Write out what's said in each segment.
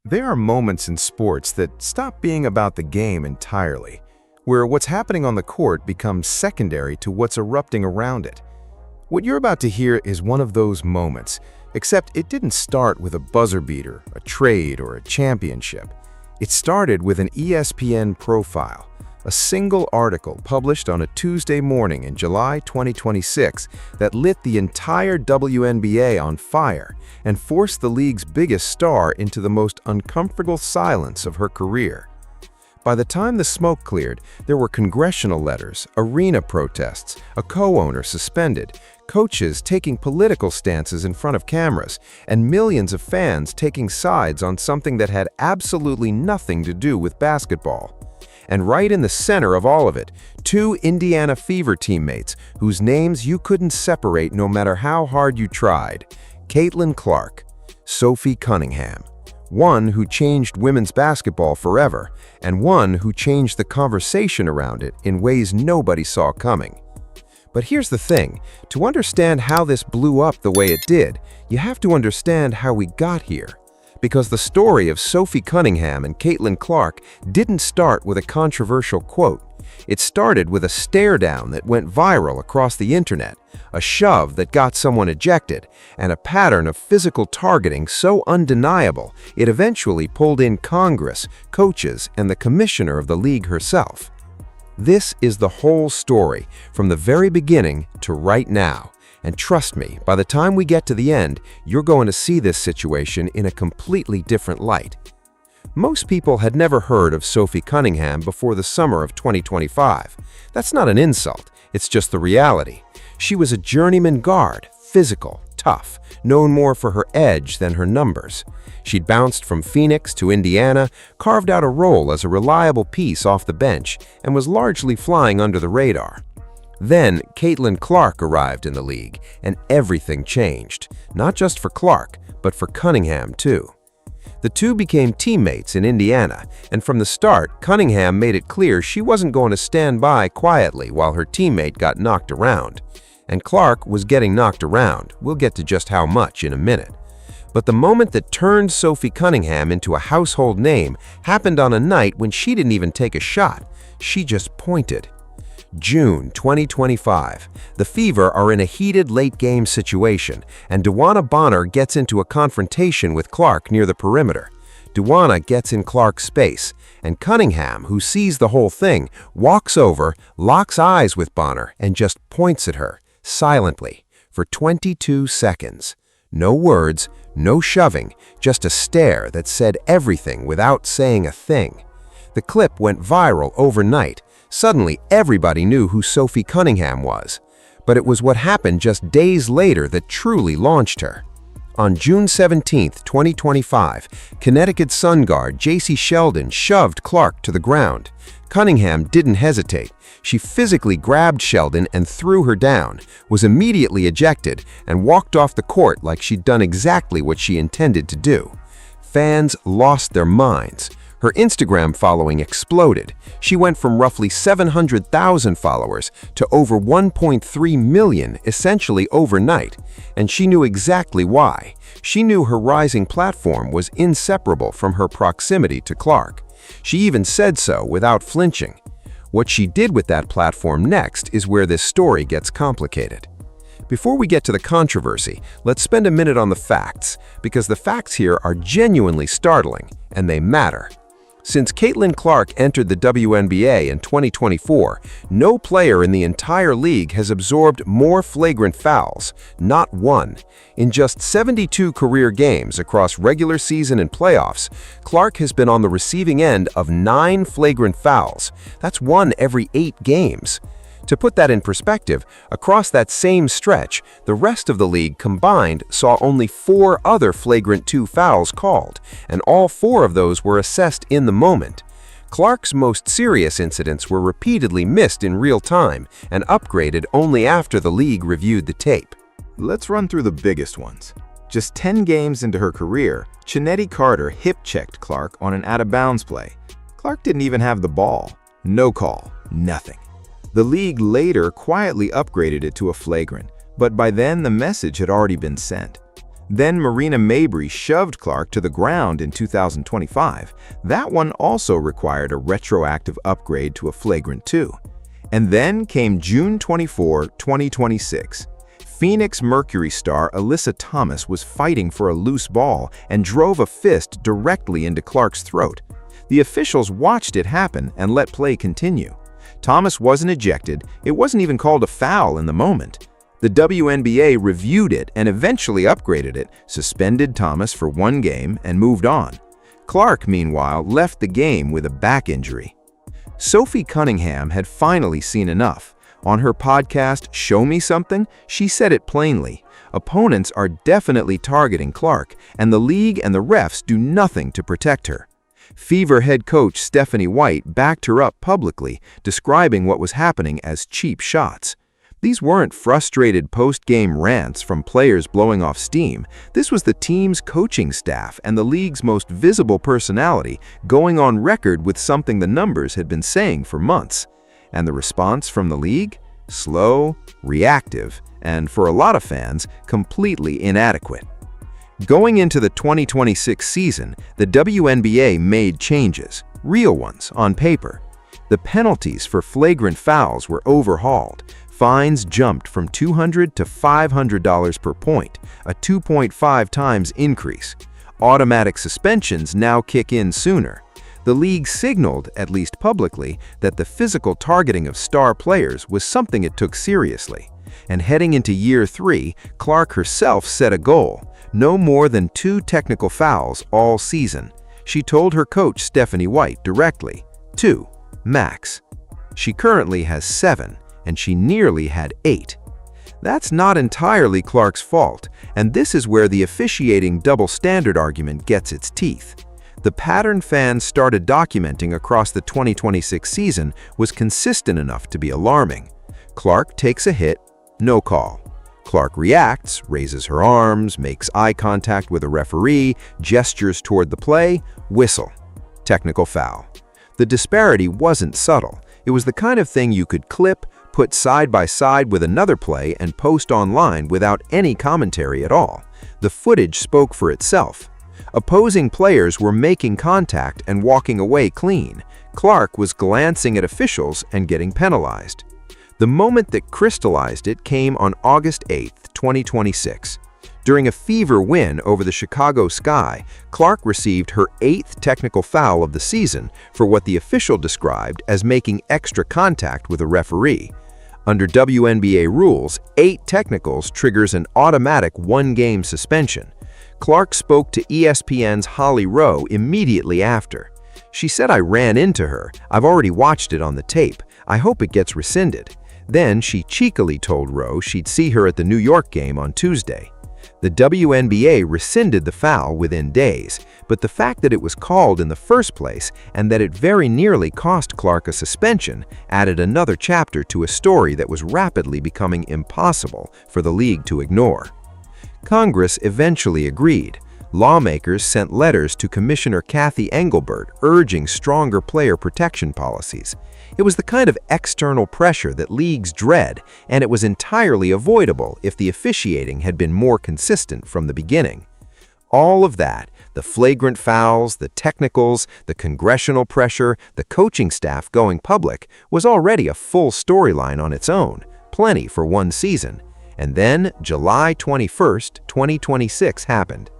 There are moments in sports that stop being about the game entirely, where what's happening on the court becomes secondary to what's erupting around it. What you're about to hear is one of those moments, except it didn't start with a buzzer beater, a trade, or a championship. It started with an ESPN profile, a single article published on a Tuesday morning in July 2026 that lit the entire WNBA on fire and forced the league's biggest star into the most uncomfortable silence of her career. By the time the smoke cleared, there were congressional letters, arena protests, a co-owner suspended, coaches taking political stances in front of cameras, and millions of fans taking sides on something that had absolutely nothing to do with basketball. And right in the center of all of it, two Indiana Fever teammates whose names you couldn't separate no matter how hard you tried. Caitlin Clark, Sophie Cunningham. One who changed women's basketball forever, and one who changed the conversation around it in ways nobody saw coming. But here's the thing, to understand how this blew up the way it did, you have to understand how we got here. Because the story of Sophie Cunningham and Caitlin Clark didn't start with a controversial quote. It started with a stare down that went viral across the internet, a shove that got someone ejected, and a pattern of physical targeting so undeniable it eventually pulled in Congress, coaches, and the commissioner of the league herself. This is the whole story, from the very beginning to right now. And trust me, by the time we get to the end, you're going to see this situation in a completely different light. Most people had never heard of Sophie Cunningham before the summer of 2025. That's not an insult, it's just the reality. She was a journeyman guard, physical, tough, known more for her edge than her numbers. She'd bounced from Phoenix to Indiana, carved out a role as a reliable piece off the bench, and was largely flying under the radar. Then, Caitlin Clark arrived in the league, and everything changed, not just for Clark, but for Cunningham too. The two became teammates in Indiana, and from the start, Cunningham made it clear she wasn't going to stand by quietly while her teammate got knocked around. And Clark was getting knocked around. We'll get to just how much in a minute. But the moment that turned Sophie Cunningham into a household name happened on a night when she didn't even take a shot. She just pointed. June 2025. The Fever are in a heated late-game situation, and Wnba gets into a confrontation with Clark near the perimeter. Wnba gets in Clark's space, and Cunningham, who sees the whole thing, walks over, locks eyes with Bonner, and just points at her, silently, for 22 seconds. No words, no shoving, just a stare that said everything without saying a thing. The clip went viral overnight. Suddenly, everybody knew who Sophie Cunningham was. But it was what happened just days later that truly launched her. On June 17, 2025, Connecticut Sun guard J.C. Sheldon shoved Clark to the ground. Cunningham didn't hesitate. She physically grabbed Sheldon and threw her down, was immediately ejected, and walked off the court like she'd done exactly what she intended to do. Fans lost their minds. Her Instagram following exploded. She went from roughly 700,000 followers to over 1.3 million essentially overnight, and she knew exactly why. She knew her rising platform was inseparable from her proximity to Clark. She even said so without flinching. What she did with that platform next is where this story gets complicated. Before we get to the controversy, let's spend a minute on the facts, because the facts here are genuinely startling, and they matter. Since Caitlin Clark entered the WNBA in 2024, no player in the entire league has absorbed more flagrant fouls, not one. In just 72 career games across regular season and playoffs, Clark has been on the receiving end of 9 flagrant fouls. That's 1 every 8 games. To put that in perspective, across that same stretch, the rest of the league combined saw only 4 other flagrant 2 fouls called, and all 4 of those were assessed in the moment. Clark's most serious incidents were repeatedly missed in real time and upgraded only after the league reviewed the tape. Let's run through the biggest ones. Just 10 games into her career, Chinety Carter hip-checked Clark on an out-of-bounds play. Clark didn't even have the ball. No call. Nothing. The league later quietly upgraded it to a flagrant, but by then the message had already been sent. Then Marina Mabrey shoved Clark to the ground in 2025. That one also required a retroactive upgrade to a flagrant 2. And then came June 24, 2026. Phoenix Mercury star Alyssa Thomas was fighting for a loose ball and drove a fist directly into Clark's throat. The officials watched it happen and let play continue. Thomas wasn't ejected, it wasn't even called a foul in the moment. The WNBA reviewed it and eventually upgraded it, suspended Thomas for 1 game, and moved on. Clark, meanwhile, left the game with a back injury. Sophie Cunningham had finally seen enough. On her podcast, Show Me Something, she said it plainly. Opponents are definitely targeting Clark, and the league and the refs do nothing to protect her. Fever head coach Stephanie White backed her up publicly, describing what was happening as cheap shots. These weren't frustrated post-game rants from players blowing off steam. This was the team's coaching staff and the league's most visible personality going on record with something the numbers had been saying for months. And the response from the league? Slow, reactive, and for a lot of fans, completely inadequate. Going into the 2026 season, the WNBA made changes, real ones on paper. The penalties for flagrant fouls were overhauled. Fines jumped from $200 to $500 per point, a 2.5 times increase. Automatic suspensions now kick in sooner. The league signaled, at least publicly, that the physical targeting of star players was something it took seriously. And heading into year 3, Clark herself set a goal: no more than 2 technical fouls all season. She told her coach Stephanie White directly, 2, max. She currently has 7, and she nearly had 8. That's not entirely Clark's fault, and this is where the officiating double standard argument gets its teeth. The pattern fans started documenting across the 2026 season was consistent enough to be alarming. Clark takes a hit, no call. Clark reacts, raises her arms, makes eye contact with a referee, gestures toward the play, whistle. Technical foul. The disparity wasn't subtle. It was the kind of thing you could clip, put side by side with another play, and post online without any commentary at all. The footage spoke for itself. Opposing players were making contact and walking away clean. Clark was glancing at officials and getting penalized. The moment that crystallized it came on August 8, 2026. During a Fever win over the Chicago Sky, Clark received her 8th technical foul of the season for what the official described as making extra contact with a referee. Under WNBA rules, 8 technicals triggers an automatic 1-game suspension. Clark spoke to ESPN's Holly Rowe immediately after. She said, "I ran into her. I've already watched it on the tape. I hope it gets rescinded." Then she cheekily told Rowe she'd see her at the New York game on Tuesday. The WNBA rescinded the foul within days, but the fact that it was called in the first place and that it very nearly cost Clark a suspension added another chapter to a story that was rapidly becoming impossible for the league to ignore. Congress eventually agreed. Lawmakers sent letters to Commissioner Kathy Engelbert urging stronger player protection policies. It was the kind of external pressure that leagues dread, and it was entirely avoidable if the officiating had been more consistent from the beginning. All of that, the flagrant fouls, the technicals, the congressional pressure, the coaching staff going public, was already a full storyline on its own, plenty for one season. And then July 21, 2026 happened.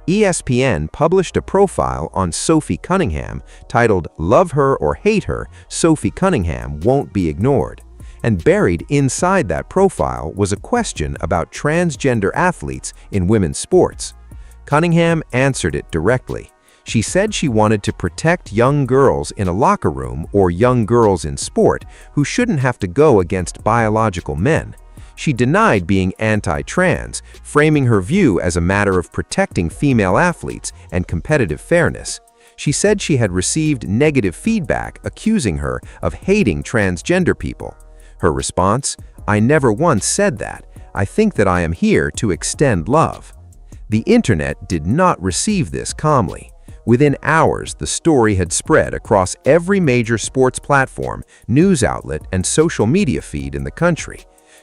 ESPN published a profile on Sophie Cunningham titled "Love Her or Hate Her, Sophie Cunningham Won't Be Ignored." And buried inside that profile was a question about transgender athletes in women's sports. Cunningham answered it directly. She said she wanted to protect young girls in a locker room or young girls in sport who shouldn't have to go against biological men. She denied being anti-trans, framing her view as a matter of protecting female athletes and competitive fairness. She said she had received negative feedback accusing her of hating transgender people. Her response, "I never once said that. I think that I am here to extend love." The internet did not receive this calmly. Within hours, the story had spread across every major sports platform, news outlet, and social media feed in the country.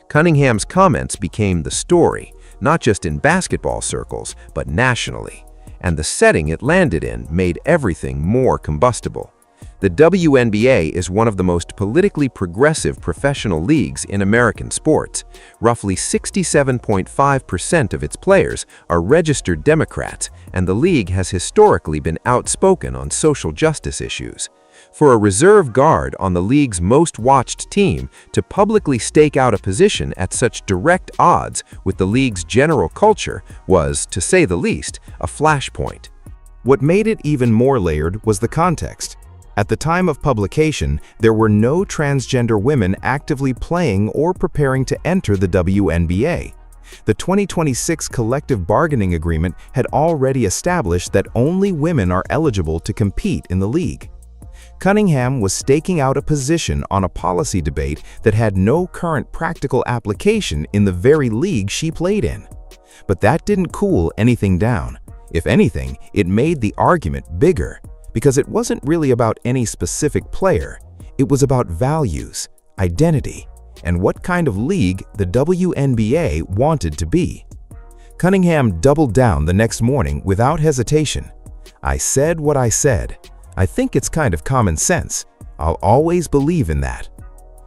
Cunningham's comments became the story, not just in basketball circles, but nationally. And the setting it landed in made everything more combustible. The WNBA is one of the most politically progressive professional leagues in American sports. Roughly 67.5% of its players are registered Democrats, and the league has historically been outspoken on social justice issues. For a reserve guard on the league's most watched team to publicly stake out a position at such direct odds with the league's general culture was, to say the least, a flashpoint. What made it even more layered was the context. At the time of publication, there were no transgender women actively playing or preparing to enter the WNBA. The 2026 collective bargaining agreement had already established that only women are eligible to compete in the league. Cunningham was staking out a position on a policy debate that had no current practical application in the very league she played in. But that didn't cool anything down. If anything, it made the argument bigger, because it wasn't really about any specific player. It was about values, identity, and what kind of league the WNBA wanted to be. Cunningham doubled down the next morning without hesitation. "I said what I said. I think it's kind of common sense. I'll always believe in that."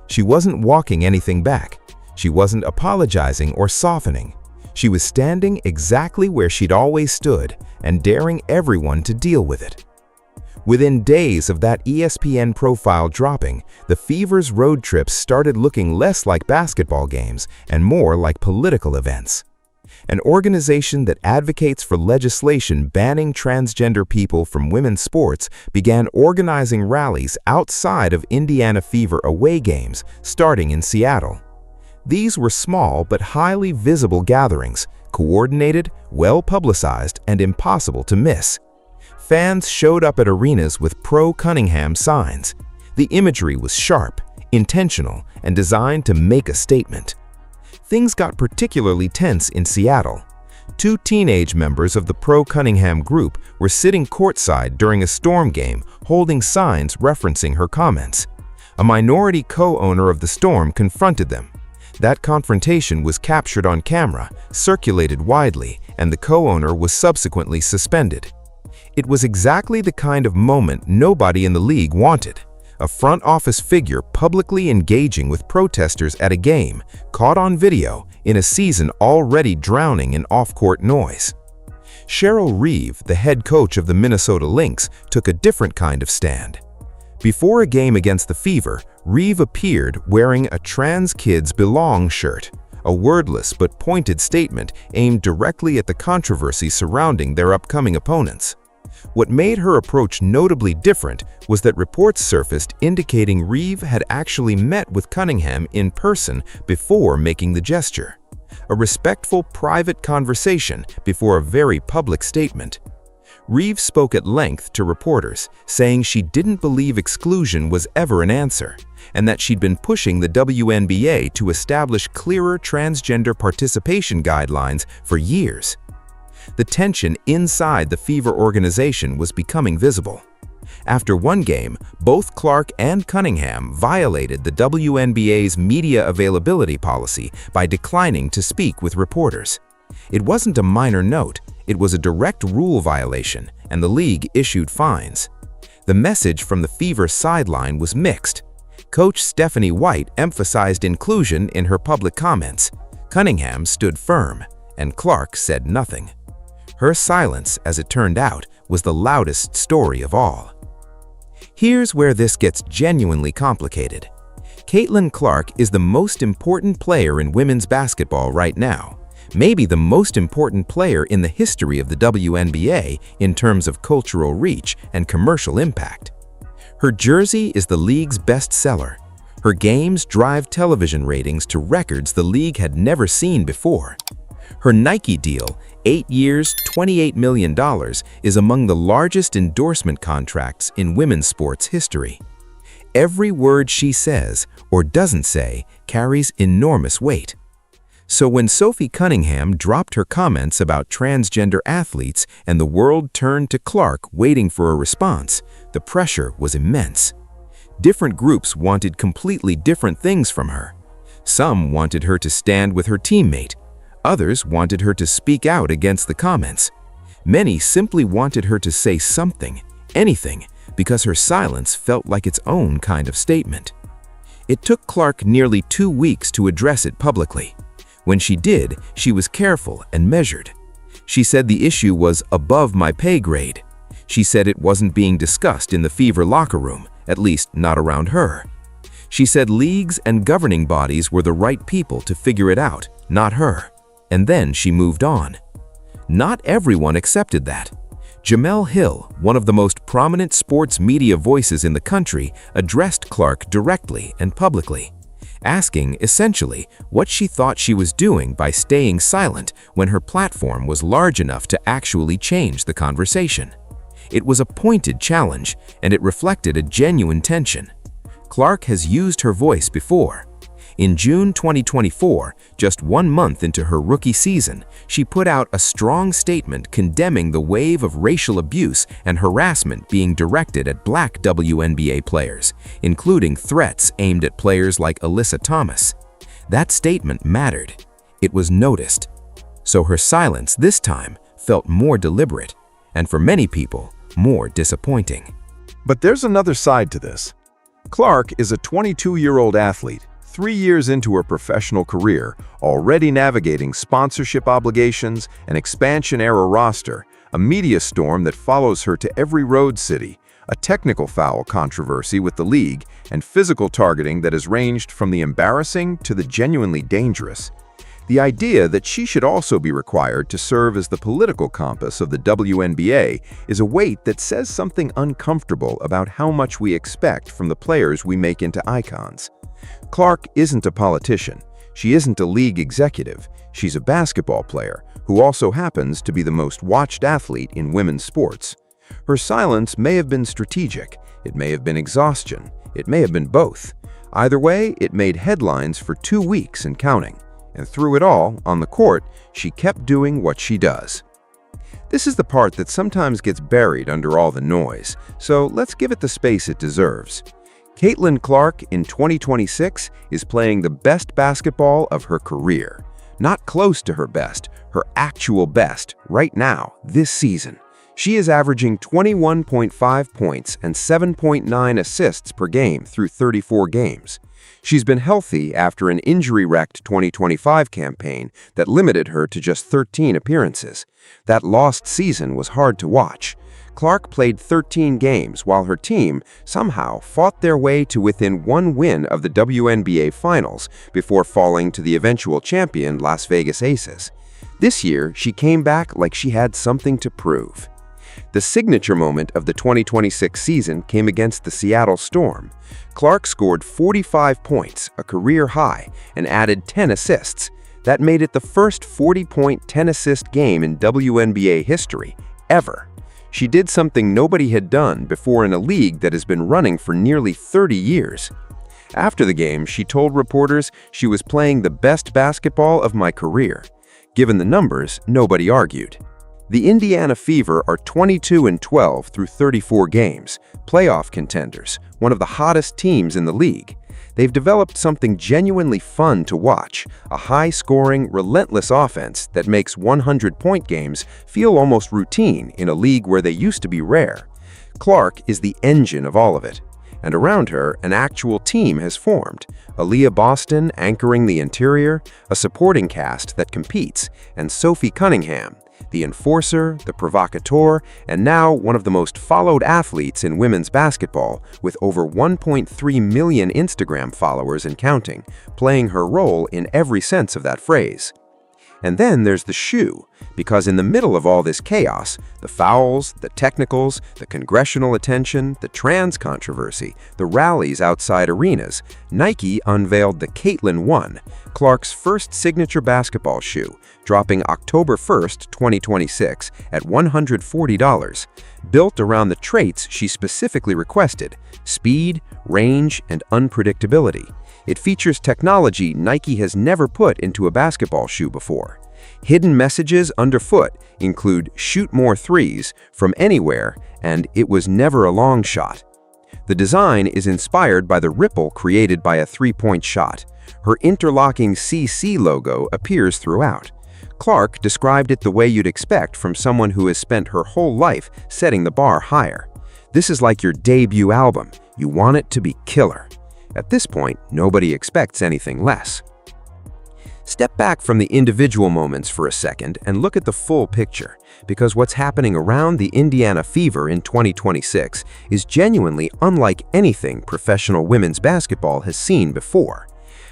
She wasn't walking anything back. She wasn't apologizing or softening. She was standing exactly where she'd always stood and daring everyone to deal with it. Within days of that ESPN profile dropping, the Fever's road trips started looking less like basketball games and more like political events. An organization that advocates for legislation banning transgender people from women's sports began organizing rallies outside of Indiana Fever away games, starting in Seattle. These were small but highly visible gatherings, coordinated, well-publicized, and impossible to miss. Fans showed up at arenas with pro-Cunningham signs. The imagery was sharp, intentional, and designed to make a statement. Things got particularly tense in Seattle. Two teenage members of the pro-Cunningham group were sitting courtside during a Storm game, holding signs referencing her comments. A minority co-owner of the Storm confronted them. That confrontation was captured on camera, circulated widely, and the co-owner was subsequently suspended. It was exactly the kind of moment nobody in the league wanted. A front office figure publicly engaging with protesters at a game, caught on video in a season already drowning in off-court noise. Cheryl, the head coach of the Minnesota Lynx, took a different kind of stand. Before a game against the Fever, appeared wearing a "Trans Kids Belong" shirt, a wordless but pointed statement aimed directly at the controversy surrounding their upcoming opponents. What made her approach notably different was that reports surfaced indicating had actually met with Cunningham in person before making the gesture. A respectful, private conversation before a very public statement. Spoke at length to reporters, saying she didn't believe exclusion was ever an answer, and that she'd been pushing the WNBA to establish clearer transgender participation guidelines for years. The tension inside the Fever organization was becoming visible. After one game, both Clark and Cunningham violated the WNBA's media availability policy by declining to speak with reporters. It wasn't a minor note, it was a direct rule violation, and the league issued fines. The message from the Fever sideline was mixed. Coach Stephanie White emphasized inclusion in her public comments. Cunningham stood firm, and Clark said nothing. Her silence, as it turned out, was the loudest story of all. Here's where this gets genuinely complicated. Caitlin Clark is the most important player in women's basketball right now, maybe the most important player in the history of the WNBA in terms of cultural reach and commercial impact. Her jersey is the league's best seller. Her games drive television ratings to records the league had never seen before. Her Nike deal, 8 years, $28 million, is among the largest endorsement contracts in women's sports history. Every word she says, or doesn't say, carries enormous weight. So when Sophie Cunningham dropped her comments about transgender athletes and the world turned to Clark waiting for a response, the pressure was immense. Different groups wanted completely different things from her. Some wanted her to stand with her teammate. Others wanted her to speak out against the comments. Many simply wanted her to say something, anything, because her silence felt like its own kind of statement. It took Clark nearly 2 weeks to address it publicly. When she did, she was careful and measured. She said the issue was above my pay grade. She said it wasn't being discussed in the Fever locker room, at least not around her. She said leagues and governing bodies were the right people to figure it out, not her. And then she moved on. Not everyone accepted that. Jemele Hill, one of the most prominent sports media voices in the country, addressed Clark directly and publicly, asking essentially what she thought she was doing by staying silent when her platform was large enough to actually change the conversation. It was a pointed challenge, and it reflected a genuine tension. Clark has used her voice before. In June 2024, just 1 month into her rookie season, she put out a strong statement condemning the wave of racial abuse and harassment being directed at Black WNBA players, including threats aimed at players like Alyssa Thomas. That statement mattered. It was noticed. So her silence this time felt more deliberate, and for many people, more disappointing. But there's another side to this. Clark is a 22-year-old athlete, 3 years into her professional career, already navigating sponsorship obligations, an expansion-era roster, a media storm that follows her to every road city, a technical foul controversy with the league, and physical targeting that has ranged from the embarrassing to the genuinely dangerous. The idea that she should also be required to serve as the political compass of the WNBA is a weight that says something uncomfortable about how much we expect from the players we make into icons. Clark isn't a politician. She isn't a league executive. She's a basketball player who also happens to be the most watched athlete in women's sports. Her silence may have been strategic. It may have been exhaustion. It may have been both. Either way, it made headlines for 2 weeks and counting. And through it all, on the court, she kept doing what she does. This is the part that sometimes gets buried under all the noise, so let's give it the space it deserves. Caitlin Clark in 2026 is playing the best basketball of her career. Not close to her best, her actual best, right now, this season. She is averaging 21.5 points and 7.9 assists per game through 34 games. She's been healthy after an injury-wrecked 2025 campaign that limited her to just 13 appearances. That lost season was hard to watch. Clark played 13 games while her team somehow fought their way to within 1 win of the WNBA Finals before falling to the eventual champion Las Vegas Aces. This year, she came back like she had something to prove. The signature moment of the 2026 season came against the Seattle Storm. Clark scored 45 points, a career high, and added 10 assists. That made it the first 40-point, 10-assist game in WNBA history, ever. She did something nobody had done before in a league that has been running for nearly 30 years. After the game, she told reporters she was playing the best basketball of my career. Given the numbers, nobody argued. The Indiana Fever are 22-12 through 34 games, playoff contenders, one of the hottest teams in the league. They've developed something genuinely fun to watch, a high-scoring, relentless offense that makes 100-point games feel almost routine in a league where they used to be rare. Clark is the engine of all of it. And around her, an actual team has formed. Aaliyah Boston anchoring the interior, a supporting cast that competes, and Sophie Cunningham, the enforcer, the provocateur, and now one of the most followed athletes in women's basketball, with over 1.3 million Instagram followers and counting, playing her role in every sense of that phrase. And then there's the shoe, because in the middle of all this chaos, the fouls, the technicals, the congressional attention, the trans controversy, the rallies outside arenas, Nike unveiled the Caitlin 1, Clark's first signature basketball shoe, dropping October 1st, 2026 at $140, built around the traits she specifically requested: speed, range, and unpredictability. It features technology Nike has never put into a basketball shoe before. Hidden messages underfoot include "shoot more threes" from anywhere and "it was never a long shot." The design is inspired by the ripple created by a three-point shot. Her interlocking CC logo appears throughout. Clark described it the way you'd expect from someone who has spent her whole life setting the bar higher. This is like your debut album. You want it to be killer. At this point, nobody expects anything less. Step back from the individual moments for a second and look at the full picture, because what's happening around the Indiana Fever in 2026 is genuinely unlike anything professional women's basketball has seen before.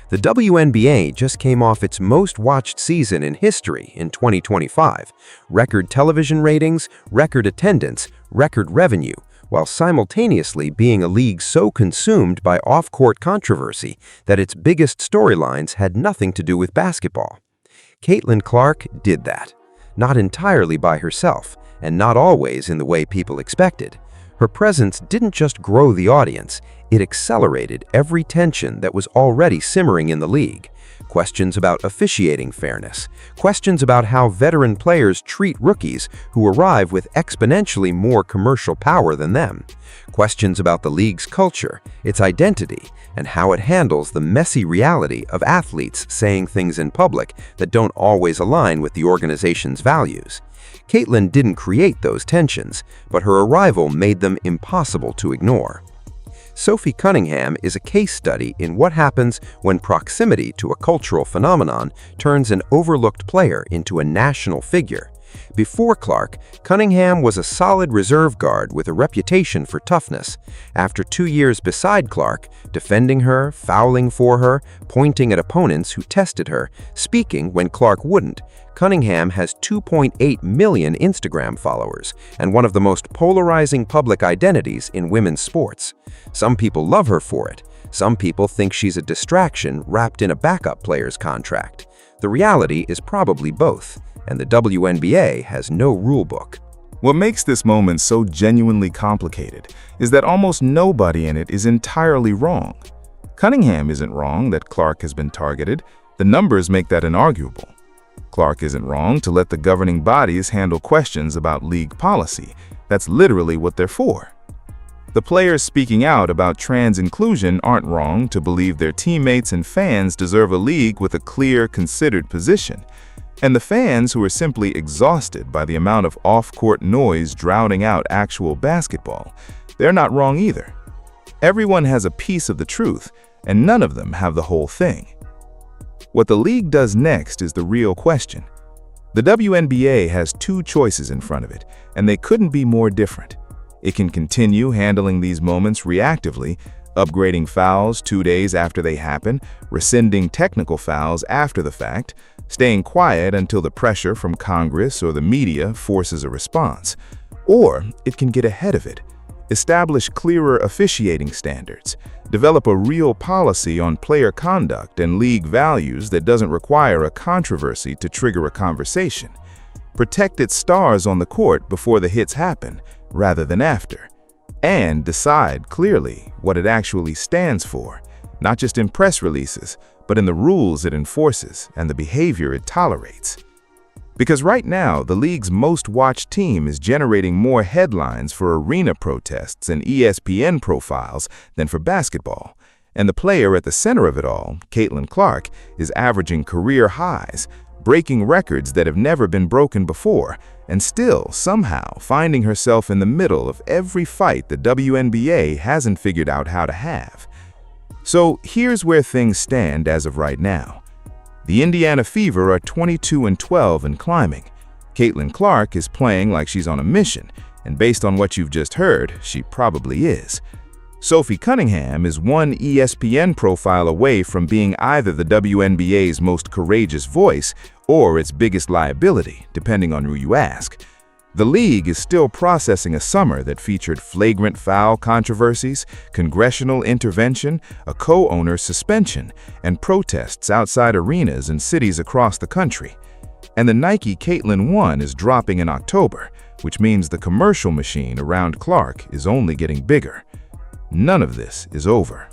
The WNBA just came off its most-watched season in history in 2025. Record television ratings, record attendance, record revenue, while simultaneously being a league so consumed by off-court controversy that its biggest storylines had nothing to do with basketball. Caitlin Clark did that. Not entirely by herself, and not always in the way people expected. Her presence didn't just grow the audience, it accelerated every tension that was already simmering in the league. Questions about officiating fairness, questions about how veteran players treat rookies who arrive with exponentially more commercial power than them, questions about the league's culture, its identity, and how it handles the messy reality of athletes saying things in public that don't always align with the organization's values. Caitlin didn't create those tensions, but her arrival made them impossible to ignore. Sophie Cunningham is a case study in what happens when proximity to a cultural phenomenon turns an overlooked player into a national figure. Before Clark, Cunningham was a solid reserve guard with a reputation for toughness. After 2 years beside Clark, defending her, fouling for her, pointing at opponents who tested her, speaking when Clark wouldn't, Cunningham has 2.8 million Instagram followers and one of the most polarizing public identities in women's sports. Some people love her for it. Some people think she's a distraction wrapped in a backup player's contract. The reality is probably both, and the WNBA has no rulebook. What makes this moment so genuinely complicated is that almost nobody in it is entirely wrong. Cunningham isn't wrong that Clark has been targeted. The numbers make that inarguable. Clark isn't wrong to let the governing bodies handle questions about league policy. That's literally what they're for. The players speaking out about trans inclusion aren't wrong to believe their teammates and fans deserve a league with a clear, considered position. And the fans who are simply exhausted by the amount of off-court noise drowning out actual basketball, they're not wrong either. Everyone has a piece of the truth, and none of them have the whole thing. What the league does next is the real question. The WNBA has two choices in front of it, and they couldn't be more different. It can continue handling these moments reactively, upgrading fouls 2 days after they happen, rescinding technical fouls after the fact, staying quiet until the pressure from Congress or the media forces a response. Or it can get ahead of it, establish clearer officiating standards, develop a real policy on player conduct and league values that doesn't require a controversy to trigger a conversation, protect its stars on the court before the hits happen rather than after, and decide clearly what it actually stands for, not just in press releases, but in the rules it enforces and the behavior it tolerates. Because right now, the league's most watched team is generating more headlines for arena protests and ESPN profiles than for basketball. And the player at the center of it all, Caitlin Clark, is averaging career highs, breaking records that have never been broken before, and still, somehow, finding herself in the middle of every fight the WNBA hasn't figured out how to have. So here's where things stand as of right now. The Indiana Fever are 22-12 and climbing. Caitlin Clark is playing like she's on a mission, and based on what you've just heard, she probably is. Sophie Cunningham is one ESPN profile away from being either the WNBA's most courageous voice or its biggest liability, depending on who you ask. The league is still processing a summer that featured flagrant foul controversies, congressional intervention, a co-owner suspension, and protests outside arenas in cities across the country. And the Nike Caitlin 1 is dropping in October, which means the commercial machine around Clark is only getting bigger. None of this is over.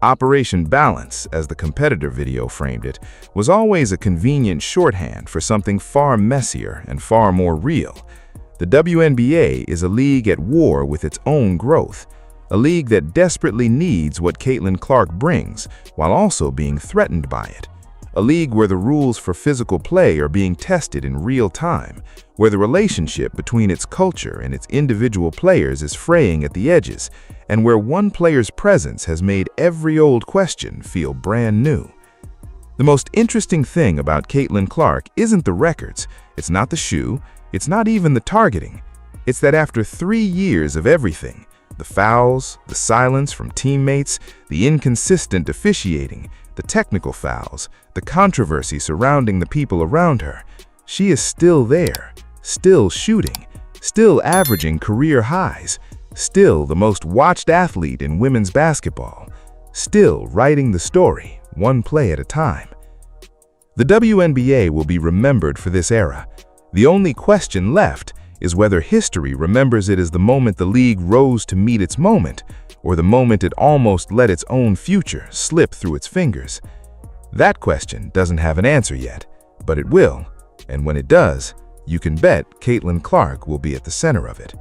Operation Balance, as the competitor video framed it, was always a convenient shorthand for something far messier and far more real. The WNBA is a league at war with its own growth, a league that desperately needs what Caitlin Clark brings while also being threatened by it, a league where the rules for physical play are being tested in real time, where the relationship between its culture and its individual players is fraying at the edges, and where one player's presence has made every old question feel brand new. The most interesting thing about Caitlin Clark isn't the records, it's not the shoe, it's not even the targeting. It's that after 3 years of everything, the fouls, the silence from teammates, the inconsistent officiating, the technical fouls, the controversy surrounding the people around her, she is still there, still shooting, still averaging career highs, still the most watched athlete in women's basketball, still writing the story, one play at a time. The WNBA will be remembered for this era. The only question left is whether history remembers it as the moment the league rose to meet its moment, or the moment it almost let its own future slip through its fingers. That question doesn't have an answer yet, but it will, and when it does, you can bet Caitlin Clark will be at the center of it.